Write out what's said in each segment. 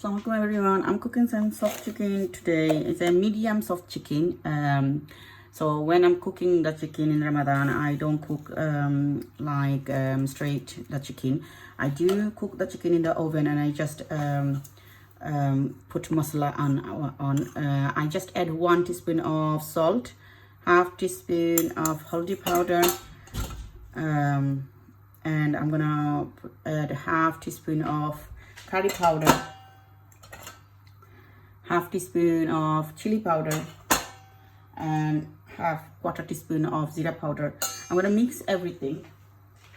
Assalamualaikum everyone. I'm cooking some soft chicken today. It's a medium soft chicken. So when I'm cooking the chicken in Ramadan, I don't cook straight the chicken. I do cook the chicken in the oven, and I just put masala on. I just add 1 teaspoon of salt, half teaspoon of haldi powder, and I'm gonna add half teaspoon of curry powder, half teaspoon of chili powder, and half quarter teaspoon of zira powder. I'm gonna mix everything.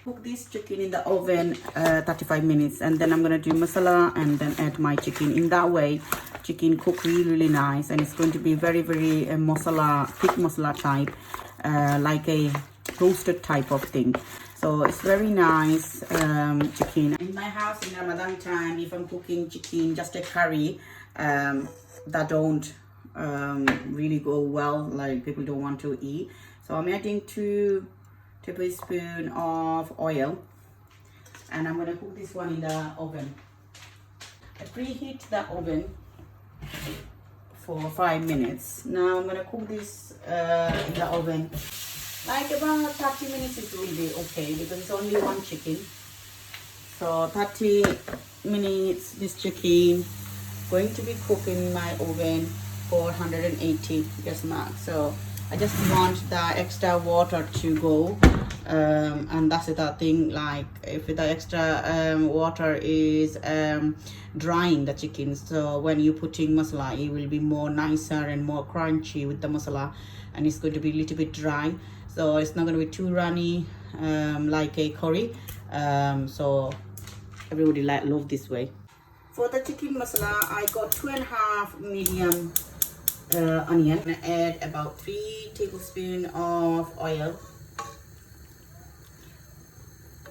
Cook this chicken in the oven 35 minutes, and then I'm gonna do masala and then add my chicken. In that way, chicken cook really nice, and it's going to be very masala, thick masala type, like a roasted type of thing. So it's very nice chicken. In my house in Ramadan time, if I'm cooking chicken, just a curry, that don't really go well, like people don't want to eat. So I'm adding 2 tablespoons of oil, and I'm gonna cook this one in the oven. I preheat the oven for 5 minutes. Now I'm gonna cook this in the oven like about 30 minutes. It will be okay because it's only 1 chicken. So 30 minutes this chicken going to be cooked in my oven for 180 just max. So I just want the extra water to go, and that's the thing, like if the extra water is drying the chicken, so when you're putting masala, it will be more nicer and more crunchy with the masala, and it's going to be a little bit dry, so it's not going to be too runny like a curry. So everybody love this way. For the chicken masala, I got 2.5 medium onion. I'm gonna add about 3 tablespoons of oil.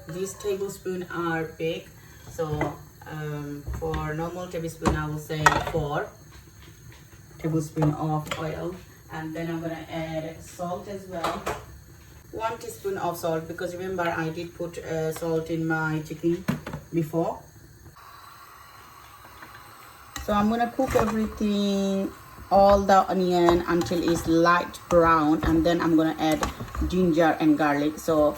These tablespoons are big, so for normal tablespoon, I will say 4 tablespoons of oil. And then I'm gonna add salt as well. 1 teaspoon of salt, because remember I did put salt in my chicken before. So I'm gonna cook everything, all the onion, until it's light brown, and then I'm gonna add ginger and garlic. So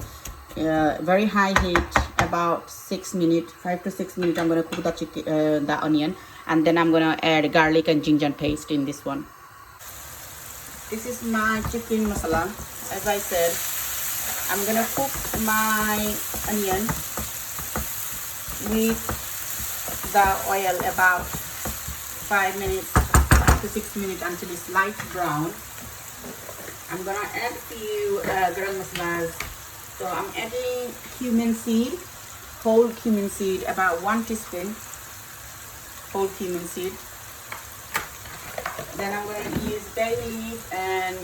very high heat, about 6 minutes, 5 to 6 minutes. I'm gonna cook the chicken, the onion, and then I'm gonna add garlic and ginger paste in this one. This is my chicken masala. As I said, I'm gonna cook my onion with the oil about 5 minutes, 5 to 6 minutes, until it's light brown. I'm gonna add a few garam masalas. So I'm adding cumin seed, whole cumin seed, about 1 teaspoon, whole cumin seed. Then I'm gonna use bay leaf and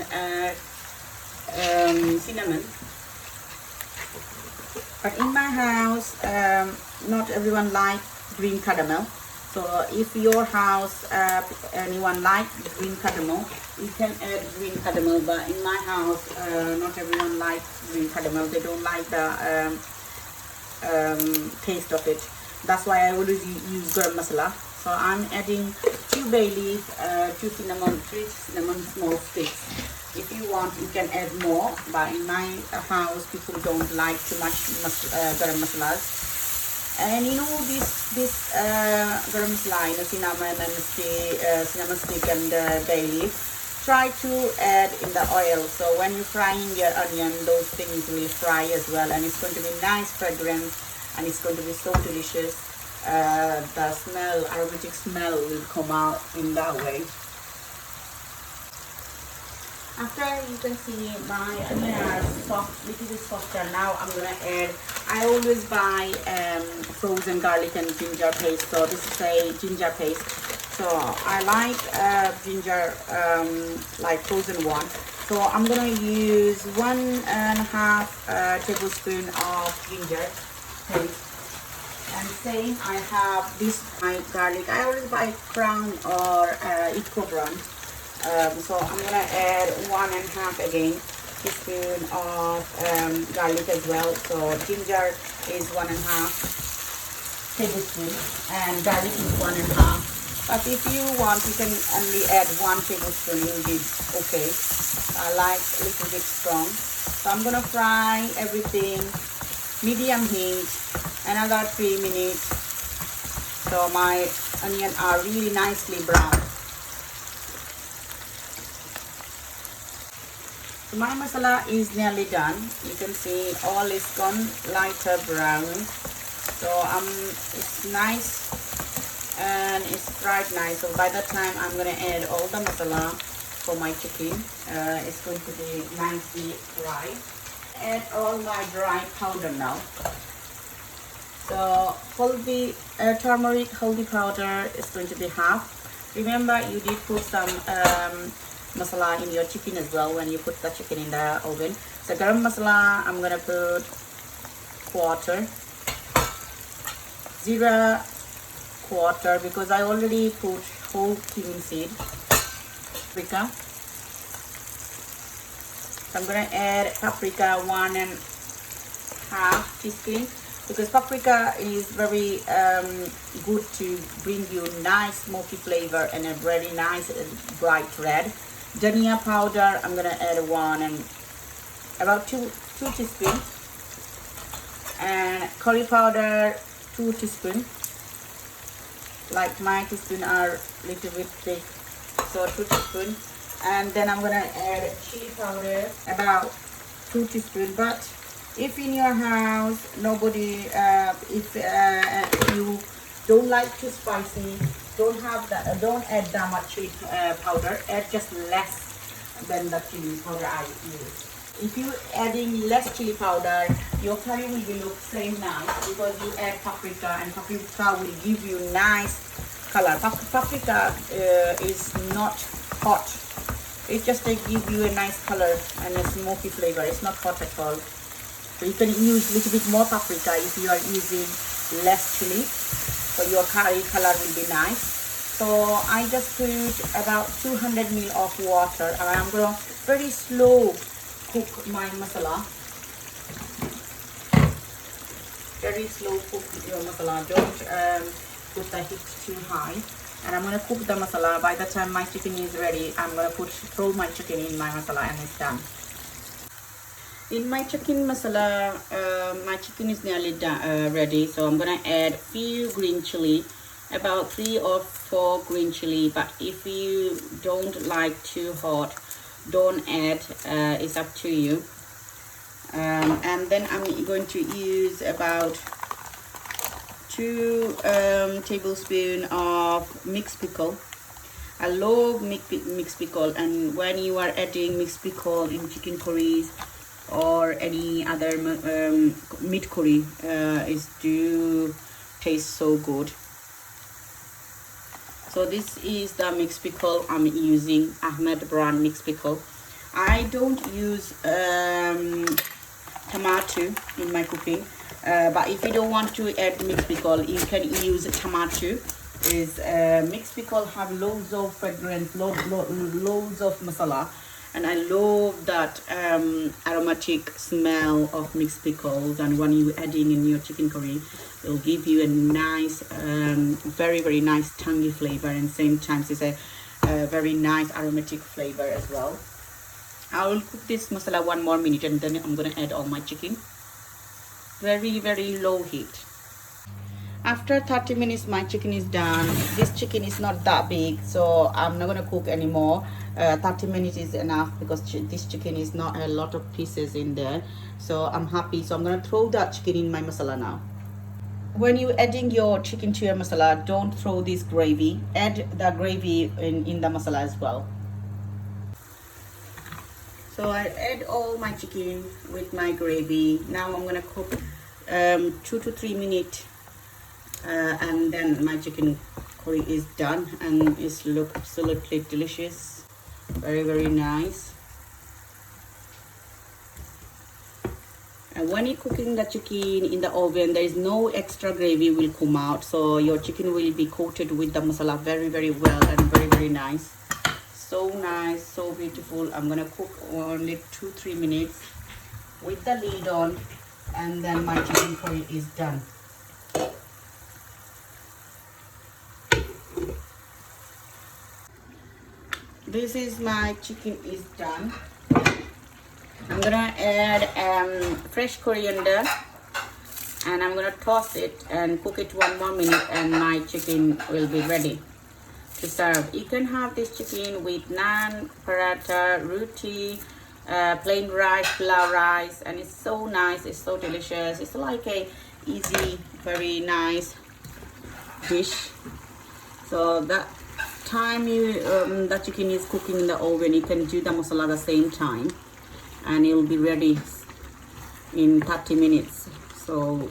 cinnamon. But in my house, not everyone likes green cardamom. So if your house anyone like green cardamom, you can add green cardamom. But in my house, not everyone likes green cardamom. They don't like the taste of it. That's why I always use garam masala. So I'm adding 2 bay leaf, 2 cinnamon, 3 cinnamon small sticks. If you want, you can add more. But in my house, people don't like too much garam masalas. And you know, this garam masala, cinnamon and cinnamon stick and bay leaf, try to add in the oil. So when you're frying your onion, those things will fry as well, and it's going to be nice fragrance, and it's going to be so delicious. The smell, aromatic smell, will come out in that way. After, you can see my onion are soft, little bit softer. Now I'm gonna add, I always buy frozen garlic and ginger paste. So this is a ginger paste. So I like ginger, like frozen one. So I'm gonna use 1.5 tablespoon of ginger paste. And same, I have this my garlic. I always buy Crown or Eco brand. So I'm gonna add 1.5 again teaspoon of garlic as well. So ginger is 1.5 tablespoon and garlic is 1.5. But if you want, you can only add 1 tablespoon, it will be okay. I like a little bit strong. So I'm gonna fry everything, medium heat, another 3 minutes. So my onions are really nicely brown. So my masala is nearly done. You can see all is gone lighter brown. So it's nice and it's fried nice. So by that time I'm gonna add all the masala for my chicken. It's going to be nicely fried. Add all my dry powder now. So haldi, turmeric haldi powder is going to be half. Remember, you did put some masala in your chicken as well when you put the chicken in the oven. So garam masala, I'm gonna put quarter. Zira quarter, because I already put whole cumin seed. Paprika. So I'm gonna add paprika 1.5 teaspoon, because paprika is very good to bring you nice smoky flavor and a very nice bright red. Dhania powder, I'm gonna add about 2 teaspoons, and curry powder 2 teaspoons. Like my teaspoon are little bit big, so 2 teaspoons. And then I'm gonna add chili powder about 2 teaspoons. But if in your house nobody, if you don't like too spicy, don't add that much chili powder. Add just less than the chili powder I use. If you adding less chili powder, your curry will be look same nice, because you add paprika, and paprika will give you nice color. Paprika is not hot. It just give you a nice color and a smoky flavor. It's not hot at all. So you can use a little bit more paprika if you are using less chili. So your curry color will be nice. So I just put about 200 ml of water, and I'm gonna very slow cook my masala. Very slow cook your masala. Don't put the heat too high. And I'm gonna cook the masala. By the time my chicken is ready, I'm gonna throw my chicken in my masala, and it's done. In my chicken masala, my chicken is nearly done, ready. So I'm gonna add few green chili, about 3 or 4 green chili. But if you don't like too hot, don't add. It's up to you. And then I'm going to use about 2 tablespoons of mixed pickle. I love mixed pickle, and when you are adding mixed pickle in chicken curries or any other meat curry, it do taste so good. So this is the mixed pickle I'm using, Ahmed brand mixed pickle. I don't use tomato in my cooking, but if you don't want to add mixed pickle, you can use tomato. Mixed pickle have loads of fragrance, loads of masala, and I love that aromatic smell of mixed pickles. And when you adding in your chicken curry, it will give you a nice, very nice tangy flavor, and same time it's a very nice aromatic flavor as well. I will cook this masala 1 more minute, and then I'm gonna add all my chicken. Very low heat. After 30 minutes my chicken is done. This chicken is not that big, so I'm not gonna cook anymore. 30 minutes is enough, because this chicken is not a lot of pieces in there, so I'm happy. So I'm gonna throw that chicken in my masala now. When you adding your chicken to your masala, don't throw this gravy. Add the gravy in the masala as well. So I add all my chicken with my gravy. Now I'm gonna cook 2 to 3 minutes, and then my chicken curry is done, and it's look absolutely delicious, very nice. And when you're cooking the chicken in the oven, there is no extra gravy will come out, so your chicken will be coated with the masala very well, and very nice. So nice, so beautiful. I'm gonna cook only 2-3 minutes with the lid on, and then my chicken curry is done. this is my chicken is done. I'm gonna add fresh coriander, and I'm gonna toss it and cook it 1 more minute, and my chicken will be ready to serve. You can have this chicken with naan, paratha, roti, plain rice, pulao rice, and it's so nice, it's so delicious. It's like a easy, very nice dish. So that time you the chicken is cooking in the oven, you can do the masala the same time, and it will be ready in 30 minutes. So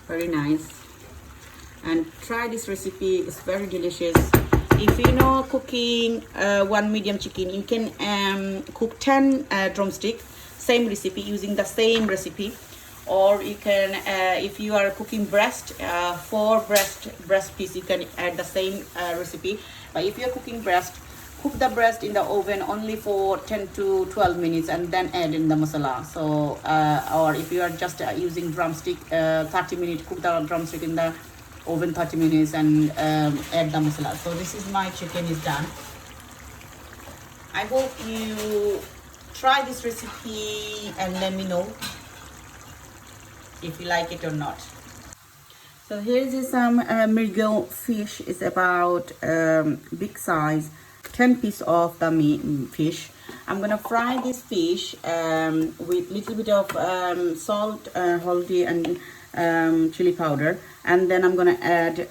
very nice, and try this recipe. It's very delicious. If you know cooking one medium chicken, you can cook 10 drumstick, same recipe, using the same recipe. Or you can if you are cooking breast, 4 breast piece, you can add the same recipe. But if you're cooking breast, cook the breast in the oven only for 10 to 12 minutes and then add in the masala. So or if you are just using drumstick, 30 minutes, cook the drumstick in the oven 30 minutes and add the masala. So this is my chicken is done. I hope you try this recipe and let me know if you like it or not. So here's some mirgel fish. It's about big size, 10 piece of the meat fish. I'm gonna fry this fish with little bit of salt, haldi, and chili powder, and then I'm gonna add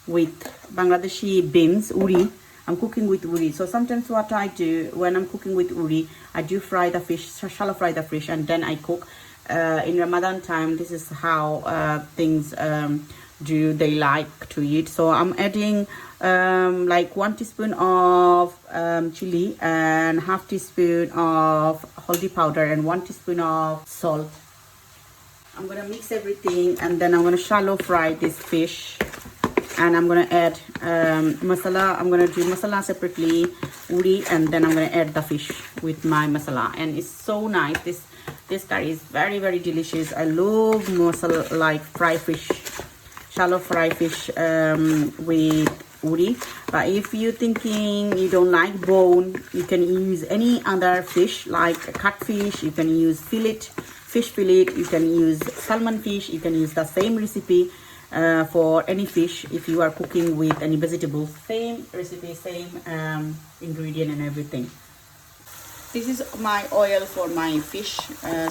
with Bangladeshi beans, uri. I'm cooking with uri. So sometimes what I do when I'm cooking with uri, I do fry the fish, shallow fry the fish, and then I cook. In Ramadan time, this is how things do they like to eat. So I'm adding like 1 teaspoon of chili and half teaspoon of haldi powder and 1 teaspoon of salt. I'm gonna mix everything, and then I'm gonna shallow fry this fish, and I'm gonna add masala. I'm gonna do masala separately, uri, and then I'm gonna add the fish with my masala, and it's so nice. This curry is very, very delicious. I love masala, like fry fish, shallow fry fish with uri. But if you're thinking you don't like bone, you can use any other fish like catfish. You can use fish fillet. You can use salmon fish. You can use the same recipe for any fish. If you are cooking with any vegetables, same recipe, same ingredient and everything. This is my oil for my fish.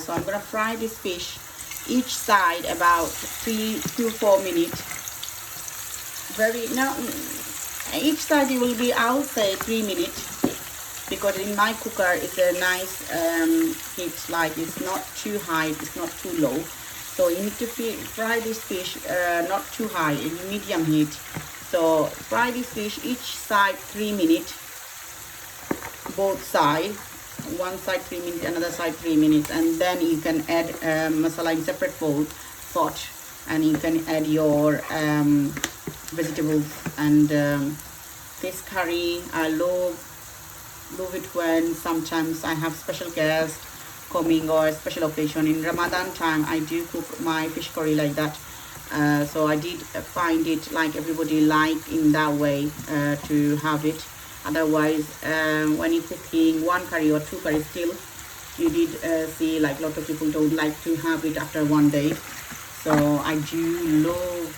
So I'm gonna fry this fish each side about 3 to 4 minutes. Each side it will be, I'll say, 3 minutes, because in my cooker it's a nice heat, like it's not too high, it's not too low. So you need to fry this fish not too high, in medium heat. So fry this fish each side 3 minutes, both sides. One side 3 minutes, another side 3 minutes, and then you can add masala in separate pot, and you can add your vegetables. And this curry, I love it when sometimes I have special guests coming or special occasion. In Ramadan time, I do cook my fish curry like that. So I did find it like everybody like in that way to have it. Otherwise, when you're cooking 1 curry or 2 curries, still you did see like a lot of people don't like to have it after 1 day. So I do love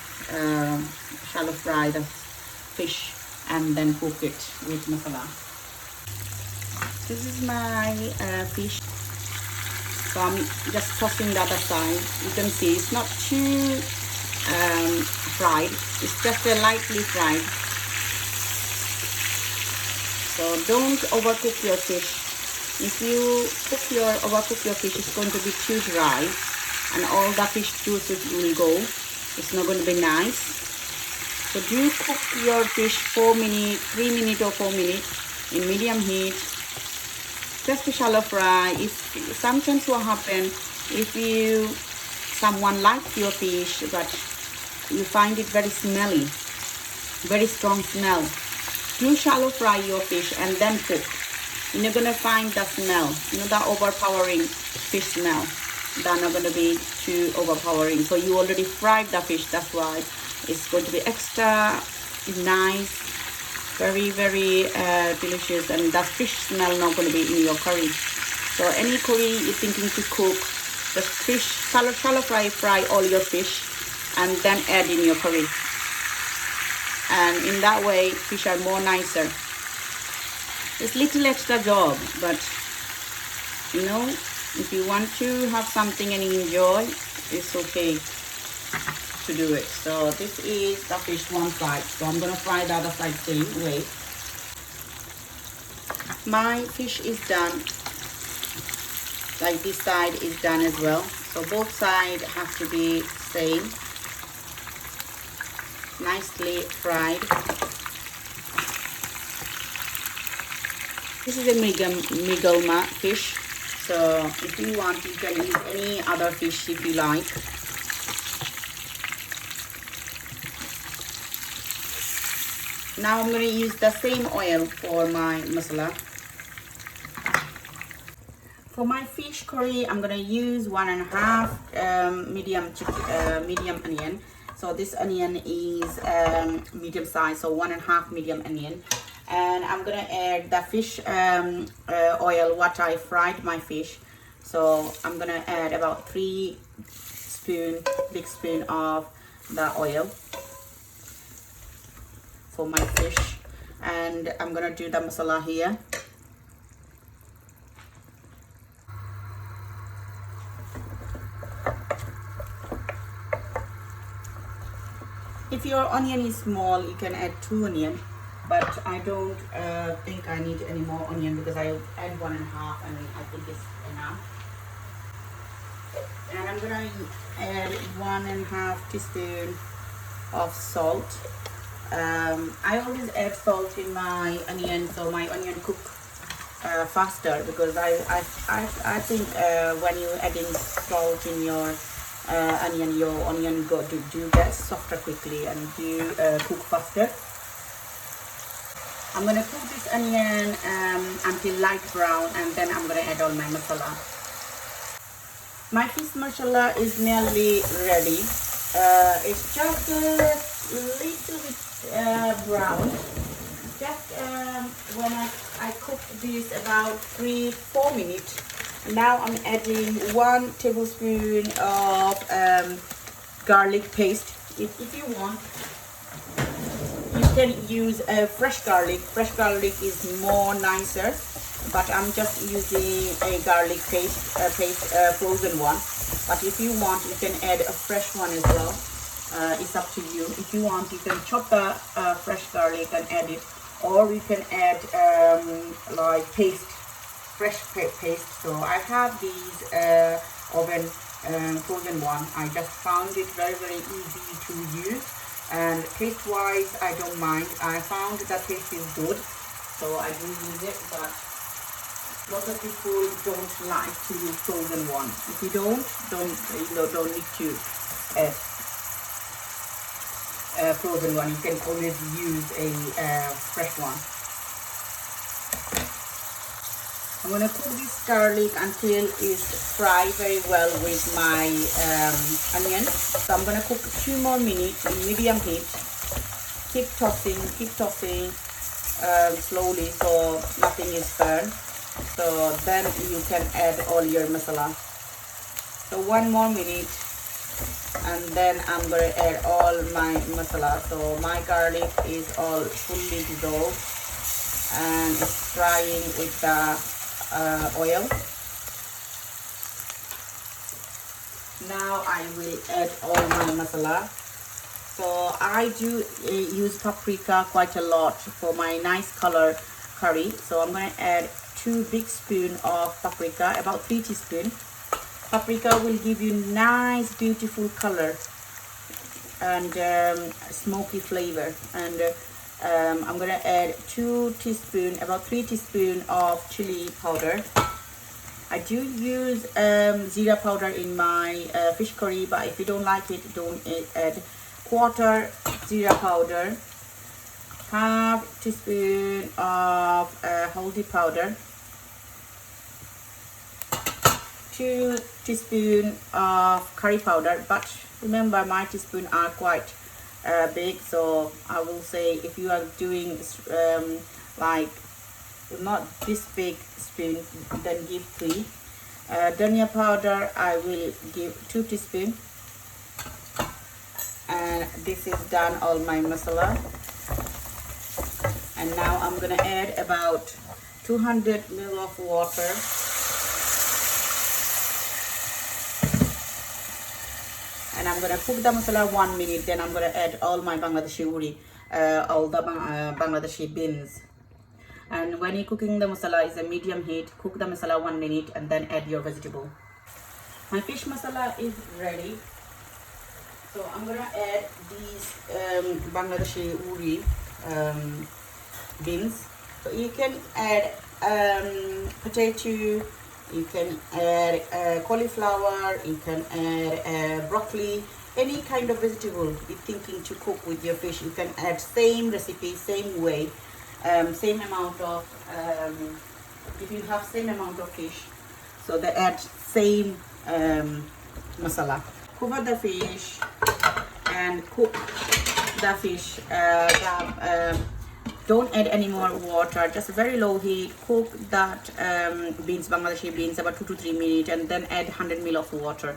shallow fry the fish and then cook it with masala. This is my fish. So I'm just tossing the other side. You can see it's not too fried. It's just lightly fried. So don't overcook your fish. If you overcook your fish, it's going to be too dry, and all the fish juices will go. It's not going to be nice. So do cook your fish 4 minutes, 3 minutes or 4 minutes in medium heat. Just to shallow fry. If sometimes what happen, if someone likes your fish but you find it very smelly, very strong smell, do shallow fry your fish and then cook. You're not gonna find the smell, the overpowering fish smell. They're not gonna be too overpowering. So you already fried the fish, that's why it's going to be extra nice Very, very delicious, and that fish smell not going to be in your curry. So any curry you're thinking to cook, just fish, shallow fry all your fish, and then add in your curry. And in that way, fish are more nicer. It's little extra job, but you know, if you want to have something and you enjoy, it's okay to do it. So this is the fish one side, so I'm gonna fry the other side same way. My fish is done, like this side is done as well, so both sides have to be same, nicely fried. This is a migoma fish, so if you want you can use any other fish if you like. Now I'm going to use the same oil for my masala. For my fish curry, I'm going to use 1.5 medium onion. So this onion is medium size, so 1.5 medium onion. And I'm going to add the fish oil what I fried my fish. So I'm going to add about 3 big spoon of the oil for my fish, and I'm gonna do the masala here. If your onion is small, you can add 2 onions, but I don't think I need any more onion because I add 1.5 and I think it's enough. And I'm gonna add 1.5 teaspoon of salt. I always add salt in my onion, so my onion cook faster, because I think when you're adding salt in your onion do get softer quickly and do cook faster. I'm gonna cook this onion until light brown, and then I'm gonna add all my masala. My fish masala is nearly ready. It's just a little bit brown. Just when I cook this about 3-4 minutes. Now I'm adding 1 tablespoon of garlic paste. If you want, you can use fresh garlic. Fresh garlic is more nicer, but I'm just using a garlic paste, frozen one. But if you want, you can add a fresh one as well. It's up to you. If you want, you can chop the fresh garlic and add it, or you can add like fresh paste. So I have these oven frozen one. I just found it very, very easy to use, and taste wise I don't mind. I found that taste is good, so I do use it, but lots of people don't like to use frozen one. If you don't need to add frozen one. You can always use a fresh one. I'm gonna cook this garlic until it's fried very well with my onion. So I'm gonna cook 2 more minutes in medium heat. Keep tossing slowly so nothing is burned. So then you can add all your masala. So 1 more minute, and then I'm going to add all my masala. So my garlic is all fully dissolved and it's frying with the oil. Now I will add all my masala. So I do use paprika quite a lot for my nice color curry. So I'm going to add 2 big spoons of paprika, about 3 teaspoons. Paprika will give you nice beautiful color and smoky flavor. And I'm gonna add 2 teaspoons, about 3 teaspoons of chili powder. I do use zira powder in my fish curry, but if you don't like it, don't add. 1/4 zira powder, 1/2 teaspoon of haldi powder, 2 teaspoons of curry powder, but remember my teaspoons are quite big, so I will say if you are doing like not this big spoon, then give 3. Dhania powder I will give 2 teaspoons. And this is done all my masala. And now I'm gonna add about 200 ml of water. And I'm gonna cook the masala 1 minute. Then I'm gonna add all my Bangladeshi uri, all the Bangladeshi beans. And when you're cooking the masala, is a medium heat. Cook the masala 1 minute and then add your vegetable. My fish masala is ready. So I'm gonna add these Bangladeshi uri beans. So you can add potato, you can add cauliflower, you can add broccoli, any kind of vegetable you're thinking to cook with your fish. You can add same recipe, same way, same amount of if you have same amount of fish, so they add same masala. Cover the fish and cook the fish. Don't add any more water, just very low heat. Cook that beans, Bangladeshi beans, about 2 to 3 minutes, and then add 100 ml of water.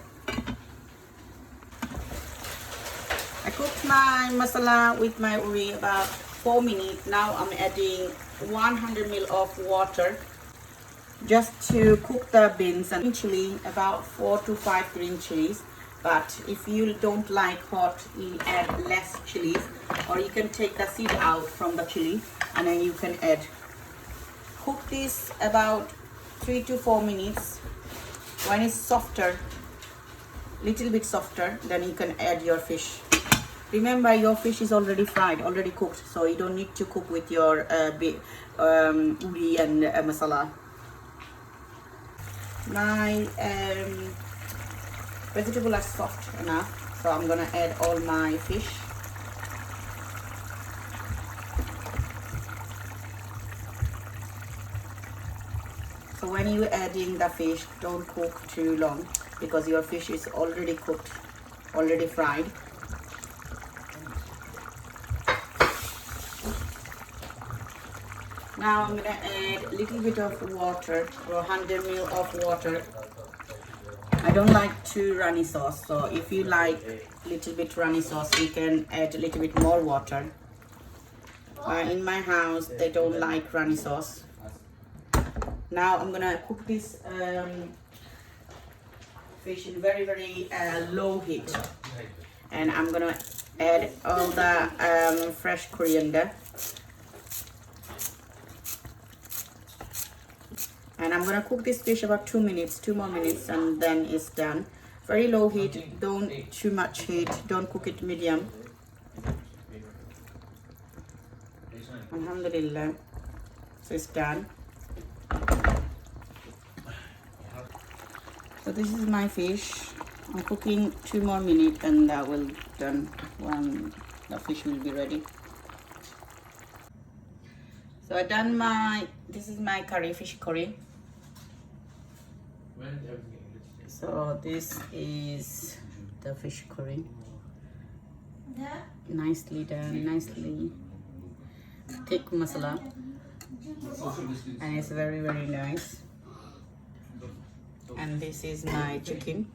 I cooked my masala with my uri about 4 minutes. Now I'm adding 100 ml of water just to cook the beans and chili, about 4 to 5 green chilies. But if you don't like hot, you add less chilies, or you can take the seed out from the chili and then you can add. Cook this about 3 to 4 minutes. When it's softer, little bit softer, then you can add your fish. Remember, your fish is already fried, already cooked, so you don't need to cook with your uri and masala. My vegetables are soft enough, so I'm gonna add all my fish. So when you're adding the fish, don't cook too long because your fish is already cooked, already fried. Now I'm gonna add a little bit of water, or 100 ml of water. I don't like too runny sauce, so if you like a little bit runny sauce, you can add a little bit more water. In my house, they don't like runny sauce. Now I'm gonna cook this fish in very, very low heat. And I'm gonna add all the fresh coriander. And I'm gonna cook this fish about 2 minutes, 2 more minutes, and then it's done. Very low heat, don't too much heat, don't cook it medium. Alhamdulillah, so it's done. So this is my fish. I'm cooking 2 more minutes and that will done when the fish will be ready. So I done this is my curry, fish curry. So this is the fish curry. Nicely done, nicely thick masala, and it's very, very nice. And this is my chicken.